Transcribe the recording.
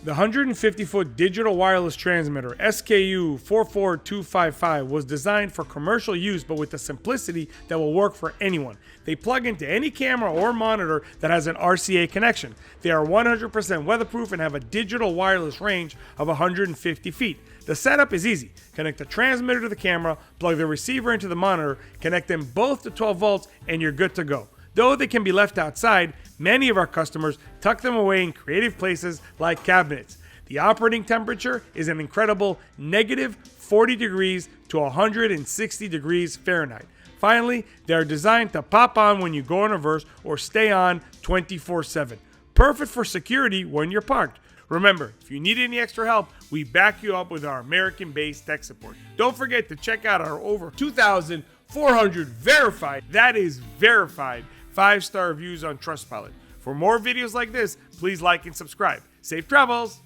The 150-foot digital wireless transmitter SKU 44255 was designed for commercial use, but with the simplicity that will work for anyone. They plug into any camera or monitor that has an RCA connection. They are 100% weatherproof and have a digital wireless range of 150 feet. The setup is easy. Connect the transmitter to the camera, plug the receiver into the monitor, connect them both to 12 volts, and you're good to go. Though they can be left outside, many of our customers tuck them away in creative places like cabinets. The operating temperature is an incredible negative 40 degrees to 160 degrees Fahrenheit. Finally, they are designed to pop on when you go in reverse or stay on 24/7. Perfect for security when you're parked. Remember, if you need any extra help, we back you up with our American-based tech support. Don't forget to check out our over 2,400 verified, that is verified, 5-star reviews on Trustpilot. For more videos like this, please like and subscribe. Safe travels!